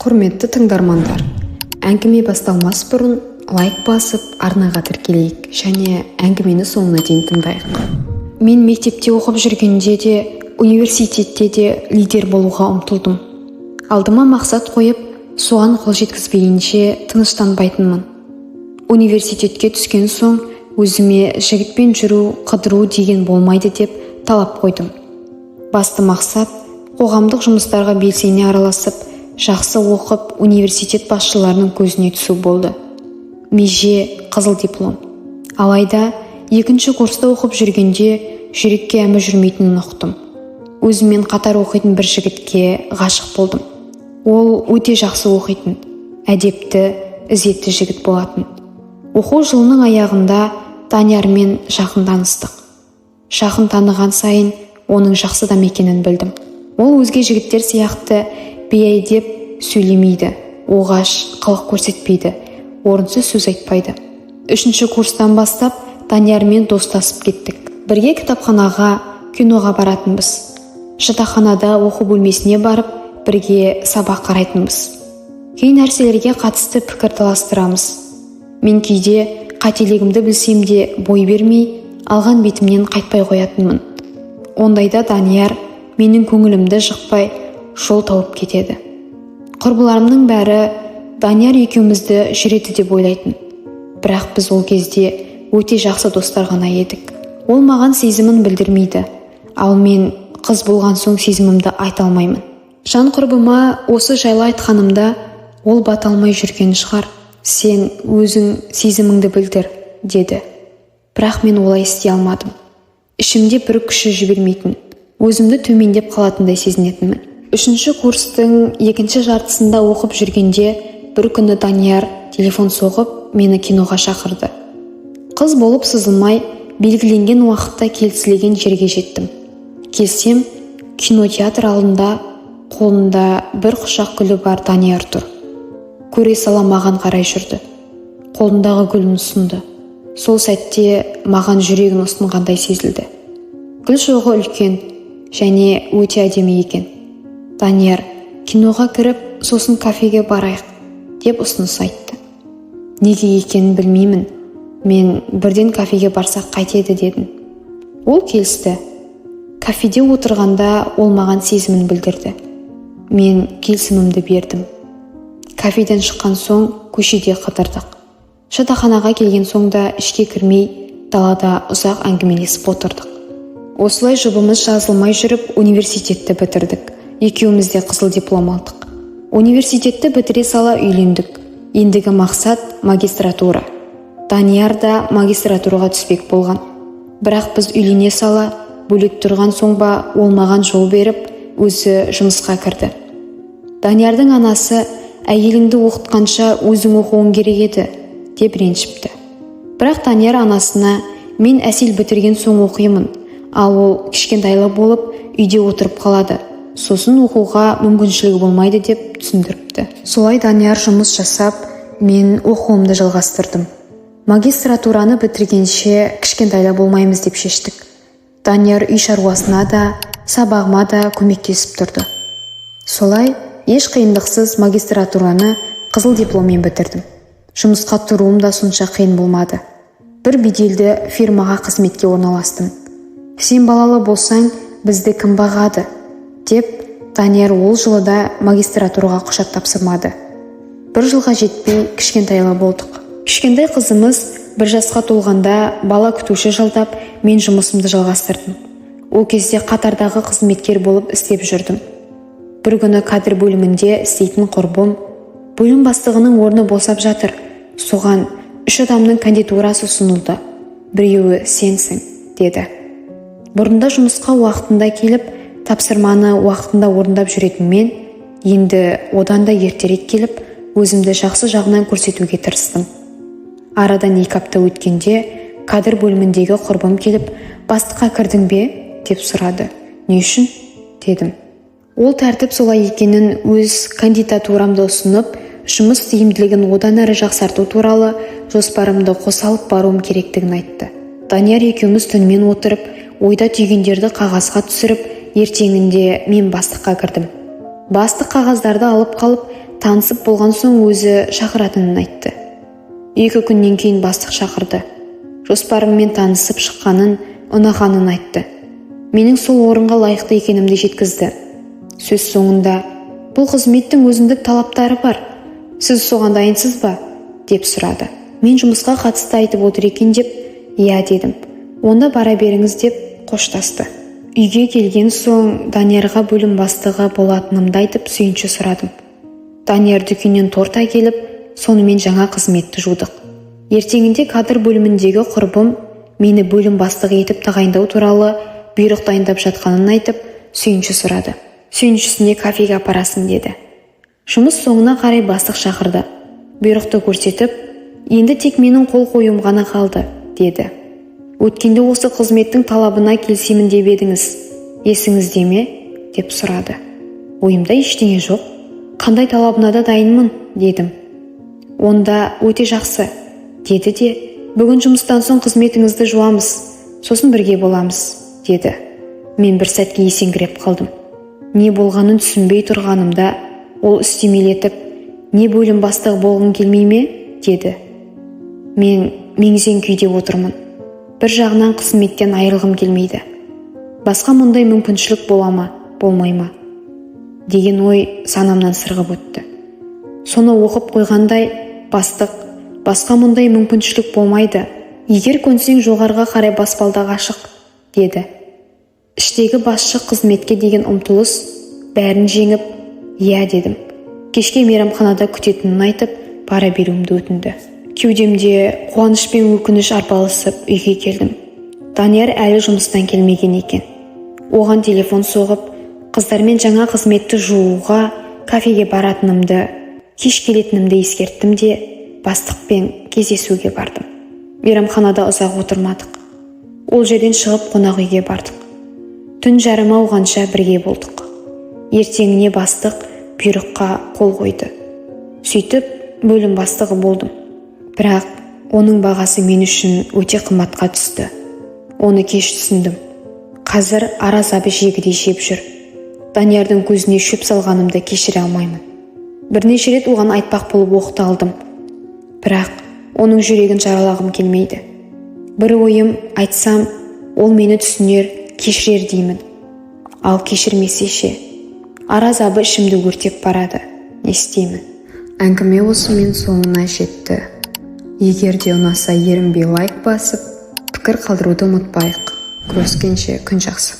Құрметті тыңдармандар, әңгіме басталмас бұрын лайк басып арнаға тіркелейік және әңгімені соңына дейін тыңдайық. Мен мектепте оқып жүргенде де, университетте де лидер болуға ұмтылдым. Алдыма мақсат қойып, соған қол жеткізбейінше тыныштанбайтынмын. Университетке түскен соң өзіме жігітпен жүру, қыдыру деген болмайды деп талап қойдым. Басты мақсат қоғамдық жұмыстарға белсене араласып, жақсы оқып, университет басшыларының көзіне түсу болды. Меже қызыл диплом. Алайда екінші курста оқып жүргенде жүрекке әмі жүрмейтінін ұқтым. Өзіммен қатар оқитын бір жігітке ғашық болдым. Ол өте жақсы оқитын, әдепті, ізетті жігіт болатын. Оқу жылының аяғында Даниярмен жақын таныстық. Жақын таныған сайын оның жақсы адам екенін білдім. Ол өзге жігіттер сияқты бейәдеп сөйлемейді, оғаш қылық көрсетпейді, орынсыз сөз айтпайды. Үшінші курстан бастап Даниярмен достасып кеттік. Бірге кітапханаға, киноға баратынбыз. Жатақханада оқу бөлмесіне барып, бірге сабақ қарайтынбыз. Кей нәрселерге қатысты пікір таластырамыз. Мен кейде қателігімді білсем де бой бермей, алған бетімнен қайтпай қоятынмын. Ондайда Данияр менің көңілімді жықпай жол тауып кетеді. Құрбыларымның бәрі Данияр екеумізді жүреді деп ойлайтын. Бірақ біз ол кезде өте жақсы достар ғана едік. Ол маған сезімін білдірмейді, ал мен қыз болған соң сезімімді айта алмаймын. Жан құрбыма осы жайлы айтқанымда ол бата алмай жүрген шығар. Сен өзің сезіміңді білдір, деді. Бірақ мен олай істей алмадым. Ішімде бір күші жібермейтін, өзімді төмендеп қалатындай сезінетінмін. Үшінші курстың екінші жартысында оқып жүргенде бір күні Данияр телефон соғып, мені киноға шақырды. Қыз болып сызылмай, белгіленген уақытта келісілген жерге жеттім. Келсем, кинотеатр алдында қолында бір құшақ гүлі бар Данияр тұр. Көре сала маған қарай жүрді. Қолындағы гүлін ұсынды. Сол сәтте маған жүрегін ұсынғандай сезілді. Гүл шоғы үлкен және өте әдемі екен. Данияр, киноға кіріп, сосын кафеге барайық, деп ұсыныс айтты. Неге екенін білмеймін. Мен бірден кафеге барсақ қайтеді дедім. Ол келісті. Кафеде отырғанда ол маған сезімін білдірді. Мен келісімімді бердім. Кафеден шыққан соң көшеде қыдырдық. Жатақханаға келген соң да ішке кірмей, далада ұзақ әңгімелесіп отырдық. Осылай жұбымыз жазылмай жүріп, университетті бітірдік. Екеуміз де қызыл диплом алдық. Университетті бітіре сала үйлендік. Ендігі мақсат магистратура. Данияр да магистратураға түспек болған. Бірақ біз үйлене сала, бөлек тұрған соң ба ол маған жол беріп, өзі жұмысқа кірді. Даниярдың анасы әйеліңді оқытқанша өзің оқуың керек еді, деп ренжіпті. Бірақ Данияр анасына мен әсел бітірген соң оқимын, ал ол кішкентайлы болып үйде отырып қалады. Сосын оқуға мүмкіншілігі болмайды деп түсіндіріпті. Солай Данияр жұмыс жасап, мен оқуымды жалғастырдым. Магистратураны бітіргенше кішкентайлы болмаймыз деп шештік. Данияр үй шаруасына да, сабағыма да көмектесіп тұрды. Солай еш қиындықсыз магистратураны қызыл дипломмен бітірдім. Жұмысқа тұруым да сонша қиын болмады. Бір беделді фирмаға қызметке орналастым. Сен балалы болсаң, бізді кім бағады, деп Данияр ол жылы да магистратураға құжат тапсырмады. Бір жылға жетпей кішкентайлы болдық. Кішкентай қызымыз бір жасқа толғанда бала күтуші жалдап, мен жұмысымды жалғастырдым. Ол кезде қатардағы қызметкер болып істеп жүрдім. Бір күні кадр бөлімінде істейтін құрбым, бөлім бастығының орны босап жатыр, соған 3 адамның кандидатурасы ұсынылды. Біреуі сенсің, деді. Бұрында жұмысқа уақытында келіп, тапсырманы уақытында орындап жүретін мен, енді одан да ертерек келіп, өзімді жақсы жағынан көрсетуге тырыстым. Арадан 2 апта өткенде, кадр бөліміндегі құрбым келіп, бастыққа кірдің бе, деп сұрады. Не үшін? Дедім. Ол тәртіп солай екенін өз кандидатурамды ұсынып, жұмыс тиімділігін одан әрі жақсарту туралы жоспарымды қоса алып баруым керектігін айтты. Данияр екеуміз түнімен отырып, ойда түйгендерді қағазға түсіріп, ертеңінде мен бастыққа кірдім. Бастық қағаздарды алып қалып, танысып болған соң өзі шақыратынын айтты. 2 күннен кейін бастық шақырды. Жоспарыммен танысып шыққанын, ұнағанын айтты. Менің сол орынға лайықты екенімді жеткізді. Сөз соңында, бұл қызметтің өзіндік талаптары бар. Сіз соған дайынсыз ба? Деп сұрады. Мен жұмысқа қатысты айтып отыр екен деп, иә дедім. Онда бара беріңіз деп қоштасты. Үйге келген соң Даниярға бөлім бастығы болатынымды айтып сүйінші сұрадым. Данияр дүкеннен торт әкеліп, сонымен жаңа қызметті жудық. Ертеңінде кадр бөліміндегі құрбым мені бөлім бастығы етіп тағайындау туралы бұйрық дайындап жатқанын айтып сүйінші сұрады. Сүйіншісіне кафеге апарасын деді. Жұмыс соңына қарай бастық шақырды. Бұйрықты көрсетіп, енді тек менің қол қоюым ғана қалды, деді. Өткенде осы қызметтің талабына келсемін деп едіңіз, есіңізде ме? Деп сұрады. Ойымда ештеңе жоқ. Қандай талабына да дайынмын, дедім. Онда өте жақсы, деді де, бүгін жұмыстан соң қызметіңізді жуамыз, сосын бірге боламыз, деді. Мен бір сәтке есеңгіреп қалдым. Не болғанын түсінбей тұрғанымда, ол үстемелетіп, не бөлім бастығы болғың келмей ме? Деді. Мен меңзең күйде отырмын. Бір жағынан қызметтен айырылғым келмейді. Басқа мұндай мүмкіншілік бола ма, болмай ма? Деген ой санамнан сырғып өтті. Соны оқып қойғандай, бастық, басқа мұндай мүмкіншілік болмайды. Егер көнсең жоғарға қарай баспалдақ ашық, деді. Іштегі басшы қызметке деген ұмтылыс бәрін жеңіп, иә дедім. Кешке мейрамханада күтетінін айтып, бара беруімді өтінді. Кеудемде қуаныш пен өкініш арпалысып үйге келдім. Данияр әлі жұмыстан келмеген екен. Оған телефон соғып, қыздармен жаңа қызметті жууға кафеге баратынымды, кеш келетінімді ескерттім де, бастықпен кездесуге бардым. Мейрамханада ұзақ отырмадық. Ол жерден шығып қонақ үйге бардық. Түн жарым ауғанша бірге болдық. Ертеңіне бастық бұйрыққа қол қойды. Сөйтіп, бөлім бастығы болдым. Бірақ оның бағасы мен үшін өте қымбатқа түсті. Оны кеш түсіндім. Қазір аразабы жегідей жеп жүр. Даниярдың көзіне шөп салғанымды кешіре алмаймын. Бірнеше рет оған айтпақ болып оқталдым. Бірақ оның жүрегін жаралағым келмейді. Бір ойым айтсам, ол мені түсінер, кешірер деймін. Ал кешірмесе ше, аразабы ішімді өртеп барады. Не істеймін? Әңгіме осымен соңына жетті. Егер де ұнаса ерінбей лайк басып, пікір қалдыруды ұмытпайық. Көріскенше күн жақсы.